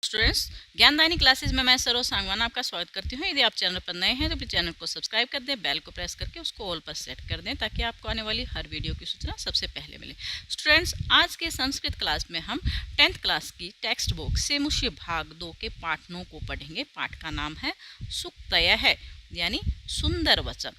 Students, ज्ञानदायिनी classes में मैं सरोज सांगवान आपका स्वागत करती हूँ। यदि आप चैनल पर नए हैं तो प्लीज चैनल को सब्सक्राइब कर दें, बेल को प्रेस करके उसको ऑल पर सेट कर दें ताकि आपको आने वाली हर वीडियो की सूचना सबसे पहले मिले। स्टूडेंट्स, आज के संस्कृत क्लास में हम 10th क्लास की टेक्स्ट बुक सेमुष्य भाग 2 के पाठ 9 को पढ़ेंगे। पाठ का नाम है सुक्तय है, यानी सुंदर वचन,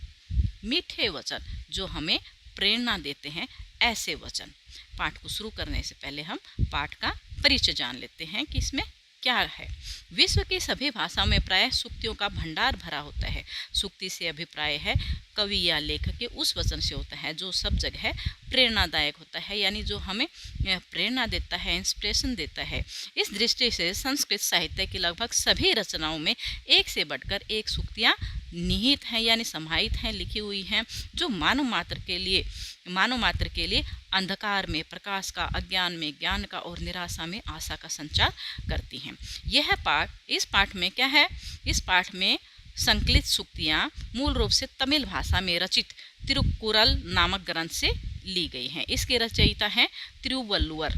मीठे वचन जो हमें प्रेरणा देते हैं, ऐसे वचन। पाठ को शुरू करने से पहले हम पाठ का परिचय जान लेते हैं कि इसमें क्या है। विश्व की सभी भाषाओं में प्रायः सूक्तियों का भंडार भरा होता है। सूक्ति से अभिप्राय है कवि या लेखक के उस वचन से होता है जो सब जगह प्रेरणादायक होता है, यानी जो हमें प्रेरणा देता है, इंस्पिरेशन देता है। इस दृष्टि से संस्कृत साहित्य की लगभग सभी रचनाओं में एक से बढ़कर एक सूक्तियाँ निहित हैं, यानी समाहित हैं, लिखी हुई हैं, जो मानव मात्र के लिए अंधकार में प्रकाश का, अज्ञान में ज्ञान का और निराशा में आशा का संचार करती हैं। यह पाठ, इस पाठ में क्या है, इस पाठ में संकलित सूक्तियाँ मूल रूप से तमिल भाषा में रचित तिरुकुरल नामक ग्रंथ से ली गई हैं। इसके रचयिता हैं तिरुवल्लुवर।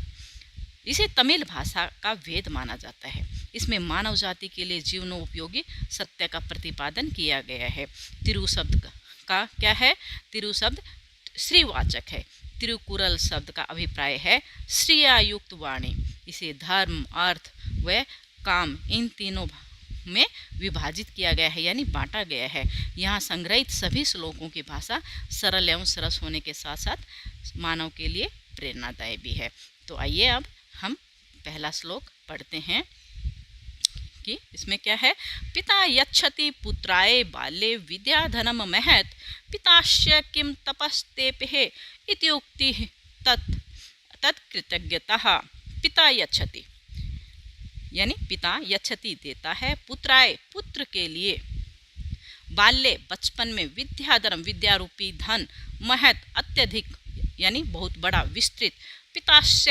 इसे तमिल भाषा का वेद माना जाता है। इसमें मानव जाति के लिए जीवनोपयोगी सत्य का प्रतिपादन किया गया है। तिरु शब्द का क्या है? तिरु शब्द श्रीवाचक है। तिरुकुरल शब्द का अभिप्राय है श्रेयायुक्त वाणी। इसे धर्म, अर्थ व काम, इन तीनों में विभाजित किया गया है, यानी बांटा गया है। यहाँ संग्रहित सभी श्लोकों की भाषा सरल एवं सरस होने के साथ साथ मानव के लिए प्रेरणादायी भी है। तो आइए अब हम पहला श्लोक पढ़ते हैं कि इसमें क्या है। पिता यच्छति पुत्राय बाल्ये विद्याधनम महत् पिताश्च किं तपस्तेपे इत्युक्ति तत्कृतज्ञतः। पिता यच्छति यानी पिता यच्छति देता है, पुत्राय पुत्र के लिए, बाल्ये बचपन में, विद्याधनम विद्या रूपी धन, महत् अत्यधिक यानी बहुत बड़ा, विस्तृत, पिताश्च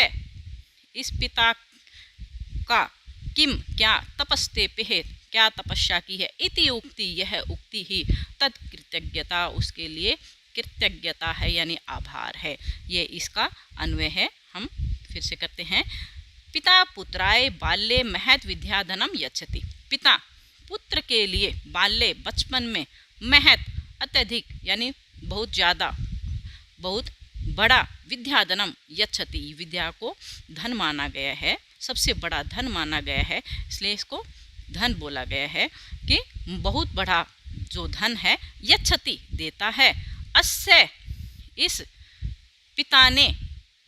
इस पिता का, किम क्या, तपस्तेपे क्या तपस्या की है, इति उक्ति यह उक्ति ही, तत्कृतज्ञता उसके लिए कृतज्ञता है, यानी आभार है। ये इसका अन्वय है। हम फिर से करते हैं। पिता पुत्राय बाल्ये महत् विद्याधनम यच्छति। पिता पुत्र के लिए बाल्ये बचपन में, महत् अत्यधिक यानी बहुत ज़्यादा, बहुत बड़ा, विद्याधनम यच्छति विद्या को धन माना गया है, सबसे बड़ा धन माना गया है, इसलिए इसको धन बोला गया है कि बहुत बड़ा जो धन है, यच्छति देता है, अस्य इस पिता ने,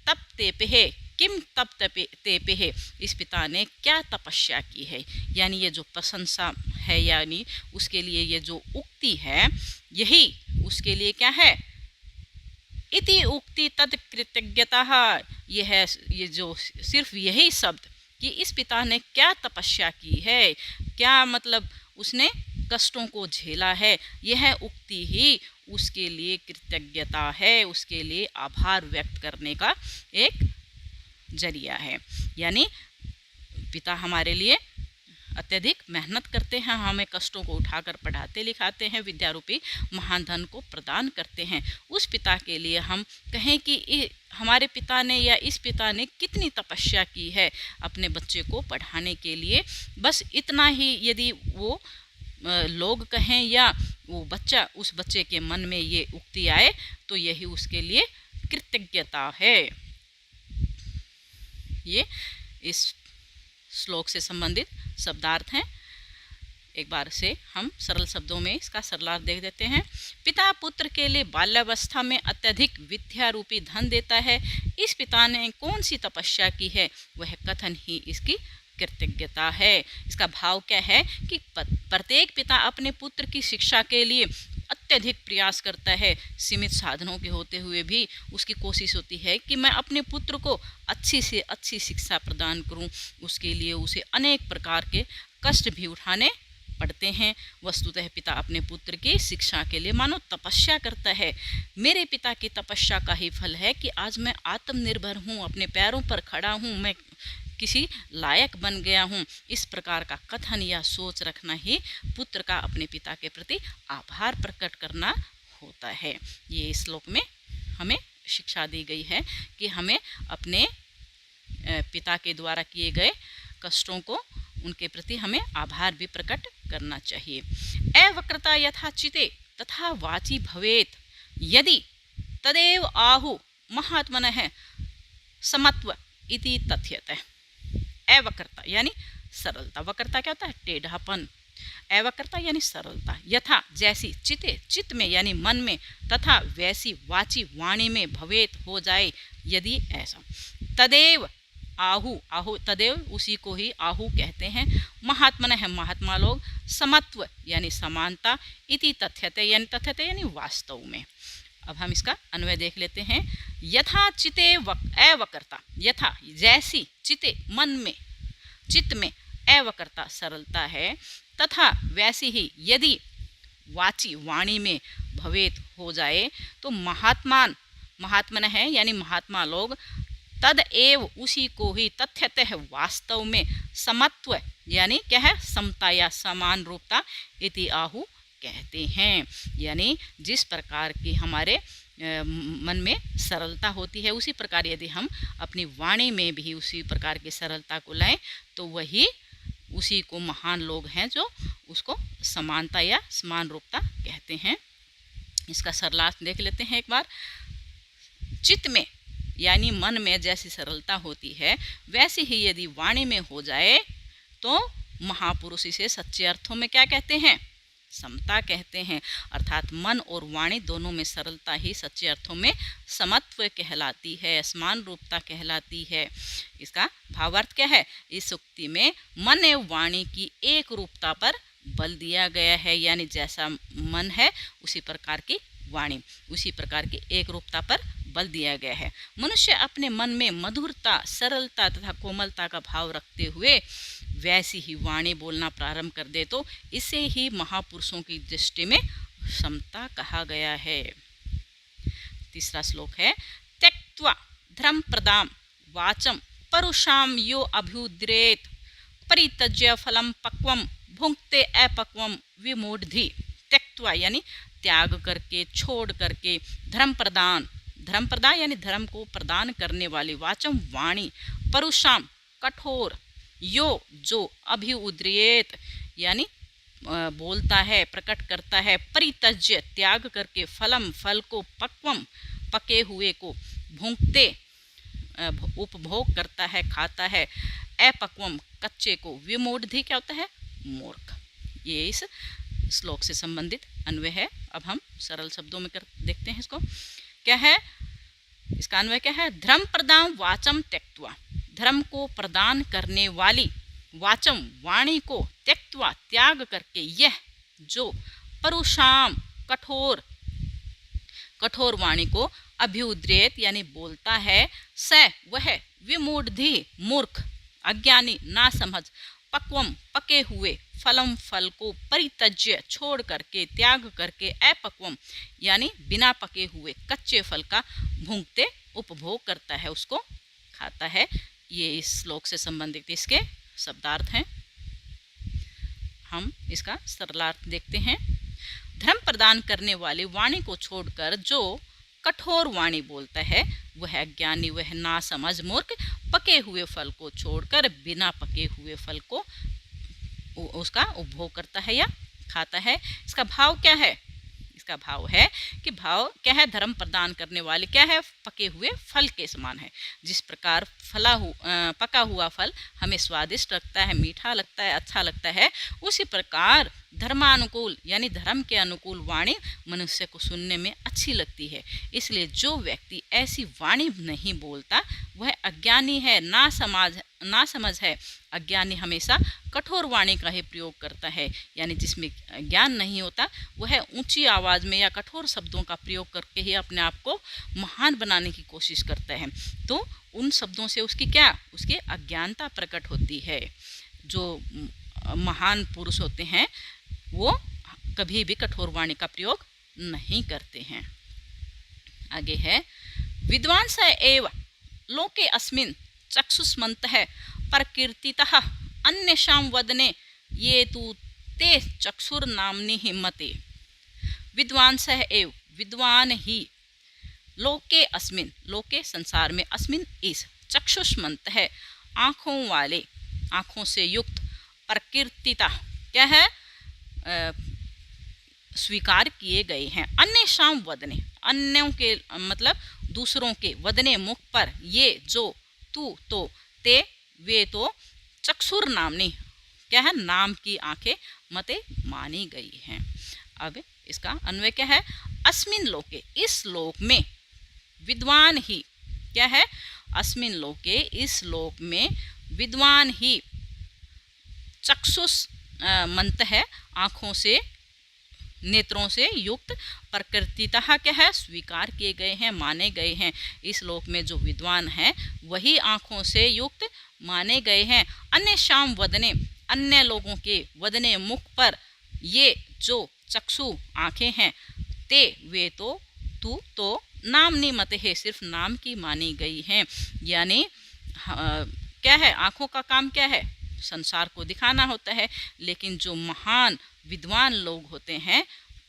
तप तेपे किम तप तेपे इस पिता ने क्या तपस्या की है, यानी ये जो प्रशंसा है, यानी उसके लिए ये जो उक्ति है, यही उसके लिए क्या है, इति उक्ति तत्कृतज्ञता। ये है, ये जो सिर्फ यही शब्द कि इस पिता ने क्या तपस्या की है, क्या मतलब उसने कष्टों को झेला है, यह उक्ति ही उसके लिए कृतज्ञता है, उसके लिए आभार व्यक्त करने का एक जरिया है। यानी पिता हमारे लिए अत्यधिक मेहनत करते हैं, हमें कष्टों को उठाकर पढ़ाते लिखाते हैं, विद्यारूपी महान धन को प्रदान करते हैं। उस पिता के लिए हम कहें कि हमारे पिता ने या इस पिता ने कितनी तपस्या की है अपने बच्चे को पढ़ाने के लिए, बस इतना ही यदि वो लोग कहें या वो बच्चा, उस बच्चे के मन में ये उक्ति आए तो यही उसके लिए कृतज्ञता है। ये इस श्लोक से संबंधित शब्दार्थ हैं। एक बार से हम सरल शब्दों में इसका सरलार्थ देख देते हैं। पिता पुत्र के लिए बाल्यावस्था में अत्यधिक विद्या रूपी धन देता है। इस पिता ने कौन सी तपस्या की है, वह कथन ही इसकी कृतज्ञता है। इसका भाव क्या है कि प्रत्येक पिता अपने पुत्र की शिक्षा के लिए अत्यधिक प्रयास करता है। सीमित साधनों के होते हुए भी उसकी कोशिश होती है कि मैं अपने पुत्र को अच्छी से अच्छी शिक्षा प्रदान करूं। उसके लिए उसे अनेक प्रकार के कष्ट भी उठाने पड़ते हैं। वस्तुतः पिता अपने पुत्र की शिक्षा के लिए मानो तपस्या करता है। मेरे पिता की तपस्या का ही फल है कि आज मैं आत्मनिर्भर हूँ, अपने पैरों पर खड़ा हूँ, मैं किसी लायक बन गया हूँ। इस प्रकार का कथन या सोच रखना ही पुत्र का अपने पिता के प्रति आभार प्रकट करना होता है। ये इस श्लोक में हमें शिक्षा दी गई है कि हमें अपने पिता के द्वारा किए गए कष्टों को उनके प्रति हमें आभार भी प्रकट करना चाहिए। अवक्रता यथा चिते तथा वाची भवेत यदि तदेव आहु महात्मनः समत्व इति तथ्यते। अवक्रता यानी सरलता, वक्रता क्या होता है? टेढ़ापन। अवक्रता यानी सरलता, यथा जैसी, चिते चित्त में यानी मन में, तथा वैसी वाची वाणी में, भवेत हो जाए यदि ऐसा। तदेव आहु, आहु तदेव उसी को ही आहु कहते हैं। महात्मन है महात्मा लोग, समत्व यानी समानता, इति तथ्यते यानी तथ्यते यानी वास्तव में। अब हम इसका अन्वय देख लेते हैं। यथा चिते अवक्रता, यथा जैसी, चिते मन में, चित्त में, अवक्रता सरलता है, तथा वैसी ही यदि वाची वाणी में भवेत हो जाए तो महात्मान, महात्मन है यानी महात्मा लोग, तद एव उसी को ही, तथ्यतः वास्तव में, समत्व यानी क्या है? समता या समान रूपता, इति आहु कहते हैं। यानी जिस प्रकार की हमारे मन में सरलता होती है उसी प्रकार यदि हम अपनी वाणी में भी उसी प्रकार की सरलता को लाएं तो वही उसी को महान लोग हैं जो उसको समानता या समान रूपता कहते हैं। इसका सरलार्थ देख लेते हैं एक बार। चित्त में यानी मन में जैसी सरलता होती है वैसी ही यदि वाणी में हो जाए तो महापुरुष इसे सच्चे अर्थों में क्या कहते हैं? समता कहते हैं। अर्थात मन और वाणी दोनों में सरलता ही सच्चे अर्थों में समत्व कहलाती है, समान रूपता कहलाती है। इसका भावार्थ क्या है? इस उक्ति में मन एवं वाणी की एक रूपता पर बल दिया गया है, यानी जैसा मन है उसी प्रकार की वाणी, उसी प्रकार की एक रूपता पर बल दिया गया है। मनुष्य अपने मन में मधुरता, सरलता तथा कोमलता का भाव रखते हुए वैसी ही वाणी बोलना प्रारंभ कर दे तो इसे ही महापुरुषों की दृष्टि में समता कहा गया है। तीसरा श्लोक है, त्यक्त्वा धर्म प्रदाम वाचम परुषाम यो अभ्युद्रेत परित्यज्य फलम पक्वम भुंक्ते अपक्वम विमूढ़धि। त्यक्त्वा यानी त्याग करके, छोड़ करके, धर्म प्रदान, धर्म प्रदान यानी धर्म को प्रदान करने वाली, वाचम वाणी, परुषाम कठोर, यो जो, अभ्युद्रेत यानी बोलता है, प्रकट करता है, परित्यज्य त्याग करके, फलम फल को, पक्वम पके हुए को, भूंकते उपभोग करता है, खाता है, अपक्वम कच्चे को, विमूढ़धि क्या होता है? मूर्ख। ये इस श्लोक से संबंधित अन्वय है। अब हम सरल शब्दों में देखते हैं इसको। क्या है इसका अन्वय? क्या है? धर्म प्रदान वाचम त्यक्त्वा, धर्म को प्रदान करने वाली, वाचम वाणी को, त्यक्त्वा त्याग करके, यह जो, परुषाम कठोर, कठोर वाणी को, अभ्युद्रेत यानी बोलता है, स वह, विमूढ़धि मूर्ख, अज्ञानी, ना समझ, पक्वम पके हुए, फलम फल को, परित्यज्य छोड़ करके, त्याग करके, अपक्वम यानी बिना पके हुए कच्चे फल का, भूंकते उपभोग करता है, उसको खाता है। ये इस श्लोक से संबंधित इसके शब्दार्थ हैं। हम इसका सरलार्थ देखते हैं। धर्म प्रदान करने वाली वाणी को छोड़कर जो कठोर वाणी बोलता है वह अज्ञानी, वह ना समझ, मूर्ख, पके हुए फल को छोड़कर बिना पके हुए फल को उसका उपभोग करता है या खाता है। इसका भाव क्या है? इसका भाव है कि भाव क्या है? धर्म प्रदान करने वाले क्या है? पके हुए फल के समान है। जिस प्रकार पका हुआ फल हमें स्वादिष्ट लगता है, मीठा लगता है, अच्छा लगता है, उसी प्रकार धर्मानुकूल यानी धर्म के अनुकूल वाणी मनुष्य को सुनने में अच्छी लगती है। इसलिए जो व्यक्ति ऐसी वाणी नहीं बोलता वह अज्ञानी है, ना समझ है। अज्ञानी हमेशा कठोर वाणी का ही प्रयोग करता है, यानी जिसमें ज्ञान नहीं होता वह ऊंची आवाज़ में या कठोर शब्दों का प्रयोग करके ही अपने आप को महान बनाने की कोशिश करता है। तो उन शब्दों से उसकी क्या? उसकी अज्ञानता प्रकट होती है। जो महान पुरुष होते हैं वो कभी भी कठोर वाणी का प्रयोग नहीं करते हैं। आगे है, विद्वांस एव लोके अस्मिन् चक्षुष्मन्तः प्रकीर्तितः अन्येषां वदने ये तु ते चक्षुर्नाम्नि मते। विद्वांसः एव विद्वान ही, लोके अस्मिन् लोके संसार में, अस्मिन् इस, चक्षुष्मन्तः आँखों वाले, आँखों से युक्त, प्रकीर्तिता क्या है, स्वीकार किए गए हैं। अन्येषां वदने, अन्यों के मतलब दूसरों के, वदने मुख पर, ये जो, तू तो, ते वे तो, चक्षुर नामनी क्या है, नाम की आंखें, मते मानी गई हैं। अब इसका अन्वय क्या है, अस्मिन लोके, इस लोक में, विद्वान ही क्या है, अस्मिन लोके, इस लोक में, विद्वान ही, चक्षुष मंत है, आँखों से, नेत्रों से युक्त, प्रकृतितः क्या है, स्वीकार किए गए हैं, माने गए हैं। इस लोक में जो विद्वान हैं वही आँखों से युक्त माने गए हैं। अन्य शाम वदने, अन्य लोगों के, वदने मुख पर, ये जो चक्षु आँखें हैं, ते वे तो, तू तो, नामनी मत है, सिर्फ नाम की मानी गई हैं। यानी क्या है, आँखों का काम क्या है, संसार को दिखाना होता है, लेकिन जो महान विद्वान लोग होते हैं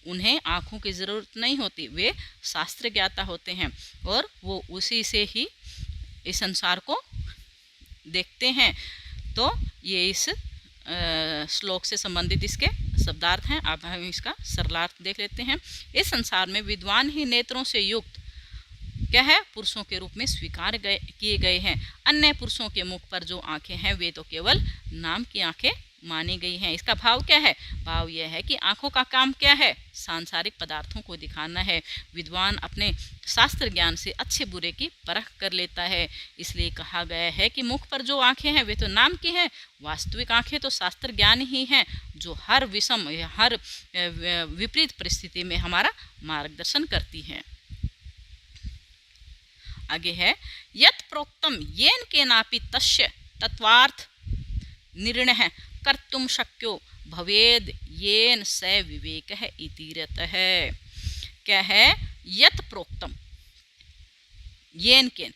उन्हें आँखों की ज़रूरत नहीं होती, वे शास्त्र ज्ञाता होते हैं और वो उसी से ही इस संसार को देखते हैं। तो ये इस श्लोक से संबंधित इसके शब्दार्थ हैं। अब हम इसका सरलार्थ देख लेते हैं। इस संसार में विद्वान ही नेत्रों से युक्त क्या है, पुरुषों के रूप में स्वीकार किए गए हैं। अन्य पुरुषों के मुख पर जो आंखें हैं वे तो केवल नाम की आंखें मानी गई हैं। इसका भाव क्या है, भाव यह है कि आंखों का काम क्या है, सांसारिक पदार्थों को दिखाना है। विद्वान अपने शास्त्र ज्ञान से अच्छे बुरे की परख कर लेता है, इसलिए कहा गया है कि मुख पर जो आंखें हैं वे तो नाम की हैं, वास्तविक आंखें तो शास्त्र ज्ञान ही हैं, जो हर विषम, हर विपरीत परिस्थिति में हमारा मार्गदर्शन करती हैं। आगे है, यत् प्रोक्तम येन केनापि तस्य तत्वार्थ निर्णय कर्तुम शक्यो भवेद येन स विवेक है इतीरतः। क्या है, यत् प्रोक्तम, येन केन,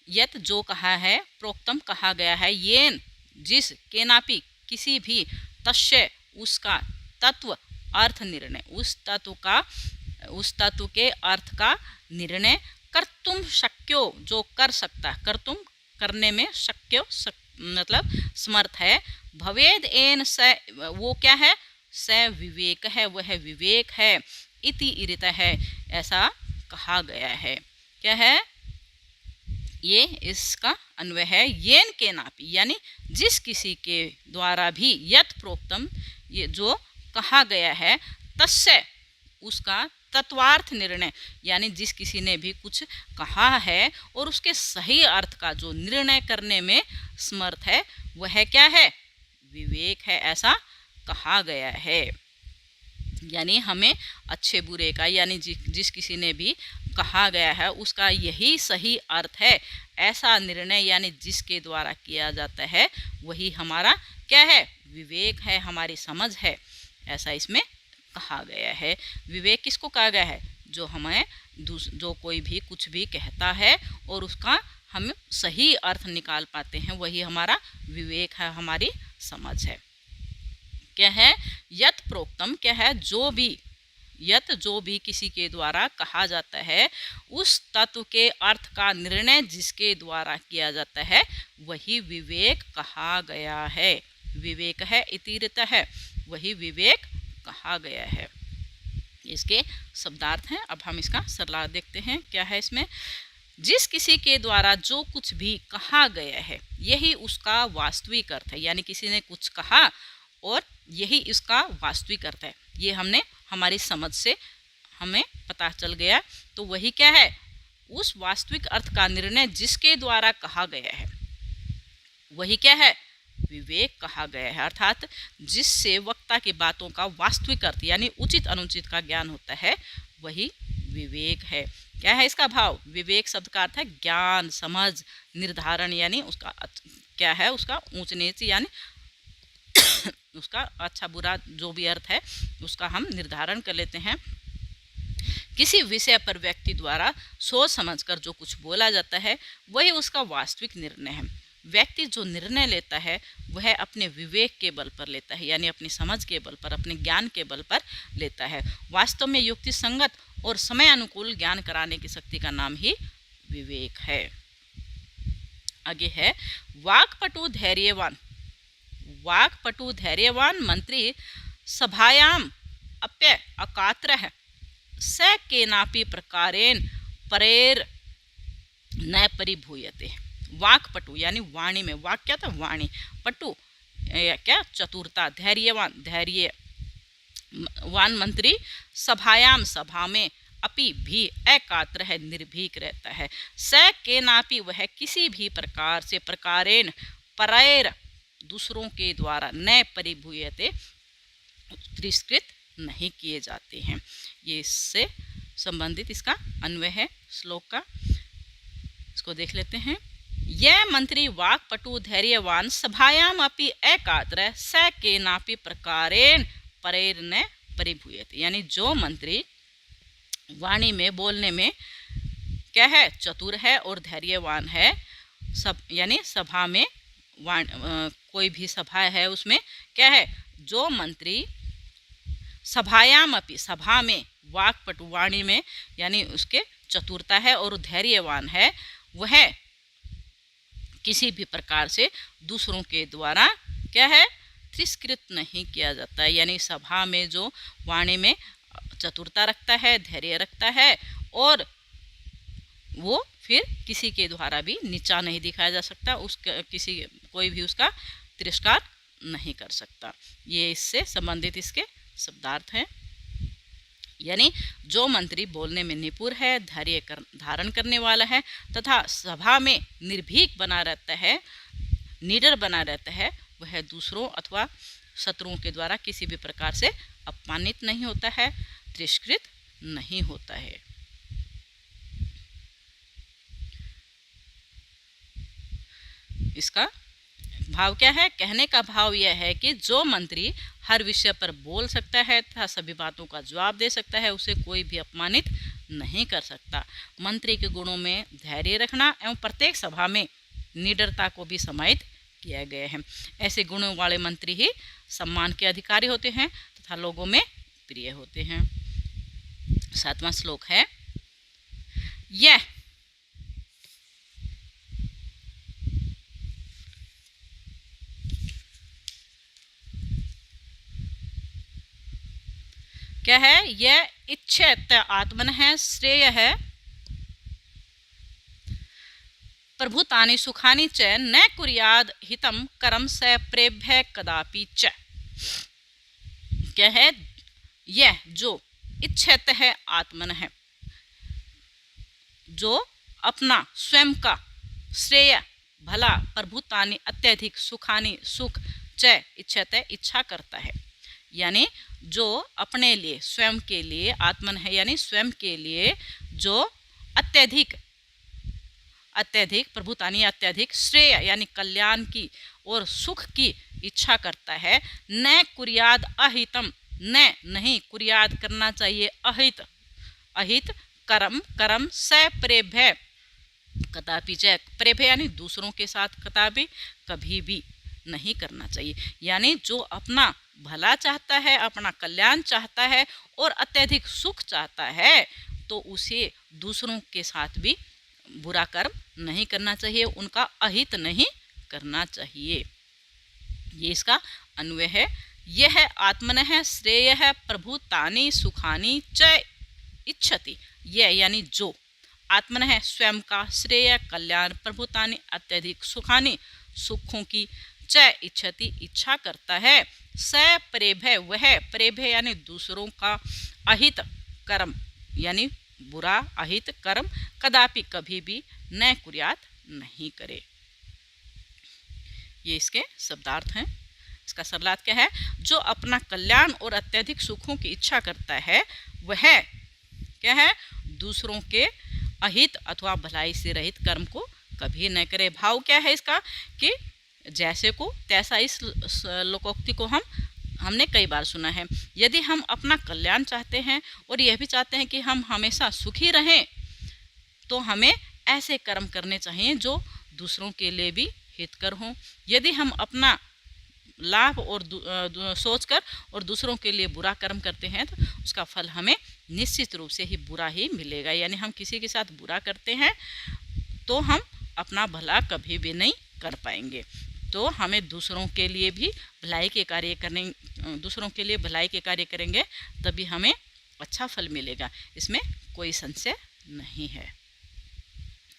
यत् जो कहा है, प्रोक्तम कहा गया है, येन जिस, केनापि किसी भी, तस्य उसका, तत्व अर्थ निर्णय, उस तत्व के अर्थ का निर्णय, कर्तुम शक्यो जो कर सकता, कर्तुम करने में, शक्यो मतलब समर्थ है, भवेद एन स वो क्या है, स विवेक है, वह विवेक है, इति इरित है, ऐसा कहा गया है। क्या है, ये इसका अन्वय है, येन के नापी यानी जिस किसी के द्वारा भी, यत् प्रोक्तम ये जो कहा गया है, तस्य उसका, तत्वार्थ निर्णय यानी जिस किसी ने भी कुछ कहा है और उसके सही अर्थ का जो निर्णय करने में समर्थ है, वह क्या है, विवेक है, ऐसा कहा गया है। यानी हमें अच्छे बुरे का, यानी जिस किसी ने भी कहा गया है उसका यही सही अर्थ है, ऐसा निर्णय यानी जिसके द्वारा किया जाता है वही हमारा क्या है, विवेक है, हमारी समझ है, ऐसा इसमें कहा गया है। विवेक किसको कहा गया है, जो हमें, जो कोई भी कुछ भी कहता है और उसका हम सही अर्थ निकाल पाते हैं, वही हमारा विवेक है, हमारी समझ है। क्या है, यत् प्रोक्तम क्या है, जो भी, यत् जो भी किसी के द्वारा कहा जाता है, उस तत्व के अर्थ का निर्णय जिसके द्वारा किया जाता है वही विवेक कहा गया है। विवेक है इतीरत है, वही विवेक कहा गया है। इसके शब्दार्थ हैं। अब हम इसका सरला देखते हैं। क्या है इसमें, जिस किसी के द्वारा जो कुछ भी कहा गया है यही उसका वास्तविक अर्थ है, यानी किसी ने कुछ कहा और यही इसका वास्तविक अर्थ है, ये हमने हमारी समझ से हमें पता चल गया, तो वही क्या है, उस वास्तविक अर्थ का निर्णय जिसके द्वारा कहा गया है वही क्या है, विवेक कहा गया है। अर्थात जिससे वक्ता की बातों का वास्तविक अर्थ यानी उचित अनुचित का ज्ञान होता है वही विवेक है। क्या है इसका भाव, विवेक शब्द का अर्थ है ज्ञान, समझ, निर्धारण, यानी उसका क्या है, उसका ऊंच नीच यानी उसका अच्छा बुरा जो भी अर्थ है उसका हम निर्धारण कर लेते हैं। किसी विषय पर व्यक्ति द्वारा सोच समझकर जो कुछ बोला जाता है वही उसका वास्तविक निर्णय है। व्यक्ति जो निर्णय लेता है वह अपने विवेक के बल पर लेता है, यानी अपनी समझ के बल पर, अपने ज्ञान के बल पर लेता है। वास्तव में युक्ति संगत और समय अनुकूल ज्ञान कराने की शक्ति का नाम ही विवेक है। आगे है, वाक्पटु धैर्यवान, वाक्पटु धैर्यवान मंत्री सभायाम अप्य अकात्रः स केनापि प्रकारेण परेर न परिभूयते। वाक्पटु यानी वाणी में, वाक क्या था, वाणी, पटु क्या, चतुरता, धैर्यवान, धैर्यवान मंत्री सभायाम सभा में, अपि भी एकात्र है, निर्भीक रहता है, स केनापि वह किसी भी प्रकार से, प्रकारेण परैर दूसरों के द्वारा, न परिभूयते तिरस्कृत नहीं किए जाते हैं। ये इससे संबंधित इसका अन्वय है श्लोक का, इसको देख लेते हैं। यह मंत्री वाक्पटु धैर्यवान सभायाम अपि एकात्र स केनापि प्रकारेण परेर न परिभूयते, यानी जो मंत्री वाणी में, बोलने में क्या है, चतुर है और धैर्यवान है, सब यानी सभा में, कोई भी सभा है उसमें क्या है, जो मंत्री सभायाम अपि सभा में, वाक्पटु वाणी में यानी उसके चतुरता है और धैर्यवान है, वह किसी भी प्रकार से दूसरों के द्वारा क्या है, तिरस्कृत नहीं किया जाता है। यानी सभा में जो वाणी में चतुरता रखता है, धैर्य रखता है, और वो फिर किसी के द्वारा भी नीचा नहीं दिखाया जा सकता, उसका किसी कोई भी उसका तिरस्कार नहीं कर सकता। ये इससे संबंधित इसके शब्दार्थ हैं। यानी जो मंत्री बोलने में निपुण है, धैर्य धारण करने वाला है तथा सभा में निर्भीक बना रहता है, निडर बना रहता है, वह दूसरों अथवा शत्रुओं के द्वारा किसी भी प्रकार से अपमानित नहीं होता है, तिरस्कृत नहीं होता है। इसका भाव क्या है, कहने का भाव यह है कि जो मंत्री हर विषय पर बोल सकता है तथा सभी बातों का जवाब दे सकता है, उसे कोई भी अपमानित नहीं कर सकता। मंत्री के गुणों में धैर्य रखना एवं प्रत्येक सभा में निडरता को भी समाहित किया गया है। ऐसे गुणों वाले मंत्री ही सम्मान के अधिकारी होते हैं तथा लोगों में प्रिय होते हैं। 7वां श्लोक है, यह क्या है, यह इच्छेत आत्मन है, श्रेय है, प्रभुतानि सुखानि च न कुर्याद हितम करम स प्रेभ्य कदापि च। क्या है, यह जो इच्छेत है आत्मन है, जो अपना स्वयं का श्रेय भला, प्रभुतानि अत्यधिक, सुखानि सुख, च इच्छेत इच्छा करता है, यानी जो अपने लिए, स्वयं के लिए, आत्मन है यानी स्वयं के लिए जो अत्यधिक, अत्यधिक प्रभुतानि अत्यधिक, श्रेय यानी कल्याण की और सुख की इच्छा करता है, न कुर्याद अहितम, न नहीं, कुर्याद करना चाहिए, अहित, अहित कर्म, कर्म स प्रेभ्य कदापि च, प्रेभ्य यानी दूसरों के साथ कदापि, कभी भी नहीं करना चाहिए। यानी जो अपना भला चाहता है, अपना कल्याण चाहता है और अत्यधिक सुख चाहता है, तो उसे दूसरों के साथ भी बुरा कर्म नहीं करना चाहिए, उनका अहित नहीं करना चाहिए। ये इसका अन्वय है। यह आत्मनः श्रेयः प्रभुतानि सुखानि च इच्छति, यह यानी जो आत्मनः स्वयं का श्रेय, कल्याण, प्रभुतानि अत्यधिक, सुखानि सुखों की, च इच्छति इच्छा करता है, स प्रेभ्य वह, प्रेभ्य यानी दूसरों का, अहित कर्म यानी बुरा अहित कर्म, कदापि कभी भी, न कुर्यात नहीं करे। ये इसके शब्दार्थ हैं। इसका सरलार्थ क्या है, जो अपना कल्याण और अत्यधिक सुखों की इच्छा करता है, वह क्या है, दूसरों के अहित अथवा भलाई से रहित कर्म को कभी न करे। भाव क्या है इसका कि जैसे को तैसा, इस लोकोक्ति को हमने कई बार सुना है। यदि हम अपना कल्याण चाहते हैं और यह भी चाहते हैं कि हम हमेशा सुखी रहें, तो हमें ऐसे कर्म करने चाहिए जो दूसरों के लिए भी हितकर हों। यदि हम अपना लाभ और सोचकर और दूसरों के लिए बुरा कर्म करते हैं, तो उसका फल हमें निश्चित रूप से ही बुरा ही मिलेगा। यानी हम किसी के साथ बुरा करते हैं तो हम अपना भला कभी भी नहीं कर पाएंगे। तो हमें दूसरों के लिए भी भलाई के कार्य करने, दूसरों के लिए भलाई के कार्य करेंगे तभी हमें अच्छा फल मिलेगा, इसमें कोई संशय नहीं है।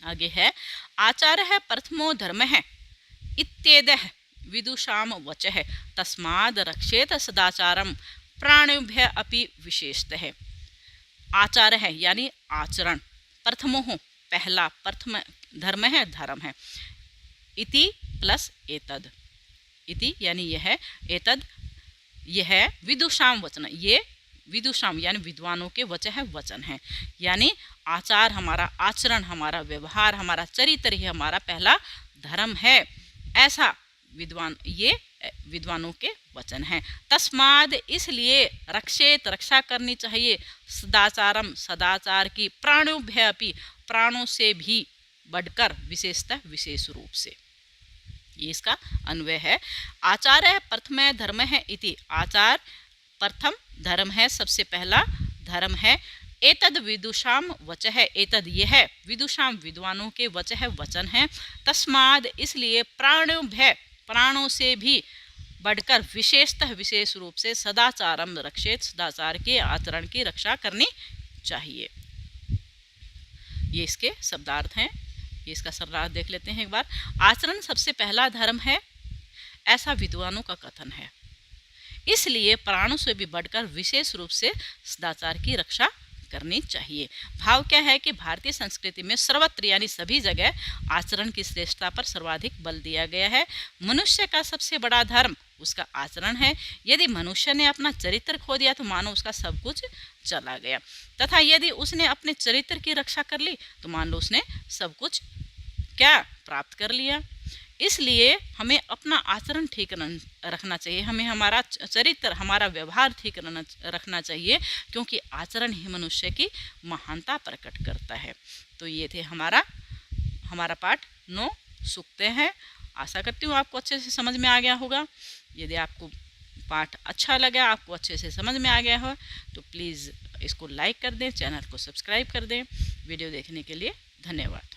आगे है आचार्य प्रथमो धर्म है इत्येदः विदुषाम वचः तस्माद् रक्षेत सदाचारम प्राणिभ्य अपि विशेषतः। आचार है यानी आचरण, प्रथमो पहला, प्रथम धर्म है धर्म है, इति प्लस एतद, इति यानी यह, एतद यह विदुषाम वचन, ये विदुषाम यानी विद्वानों के वचन है, वचन है, यानी आचार हमारा, आचरण हमारा, व्यवहार हमारा, चरित्र ही हमारा पहला धर्म है, ऐसा विद्वान, ये विद्वानों के वचन हैं। तस्माद इसलिए रक्षेत रक्षा करनी चाहिए, सदाचारम सदाचार की, प्राणिभ्य अपि प्राणों से भी बढ़कर, विशेषतः विशेष रूप से, ये इसका अन्वय है। आचार्य प्रथम धर्म है इति, आचार प्रथम धर्म है, सबसे पहला धर्म है। एतद विदुषाम वच है, एतद यह विदुषाम विद्वानों के वच है, वचन है। तस्माद इसलिए प्राणिभ्य प्राणों से भी बढ़कर, विशेषतः विशेष रूप से, सदाचारम रक्षेत सदाचार के आचरण की रक्षा करनी चाहिए। ये इसके शब्दार्थ हैं, ये इसका शब्दार्थ देख लेते हैं एक बार। आचरण सबसे पहला धर्म है, ऐसा विद्वानों का कथन है, इसलिए प्राणों से भी बढ़कर विशेष रूप से सदाचार की रक्षा करनी चाहिए। भाव क्या है कि भारतीय संस्कृति में सर्वत्र यानी सभी जगह आचरण की श्रेष्ठता पर सर्वाधिक बल दिया गया है। मनुष्य का सबसे बड़ा धर्म उसका आचरण है। यदि मनुष्य ने अपना चरित्र खो दिया तो मानो उसका सब कुछ चला गया, तथा यदि उसने अपने चरित्र की रक्षा कर ली तो मान लो उसने सब कुछ क्या प्राप्त कर लिया। इसलिए हमें अपना आचरण ठीक रखना चाहिए, हमें हमारा चरित्र, हमारा व्यवहार ठीक रखना चाहिए, क्योंकि आचरण ही मनुष्य की महानता प्रकट करता है। तो ये थे हमारा पाठ 9 सूक्तें हैं। आशा करती हूँ आपको अच्छे से समझ में आ गया होगा। यदि आपको पाठ अच्छा लगा, आपको अच्छे से समझ में आ गया हो तो प्लीज़ इसको लाइक कर दें, चैनल को सब्सक्राइब कर दें। वीडियो देखने के लिए धन्यवाद।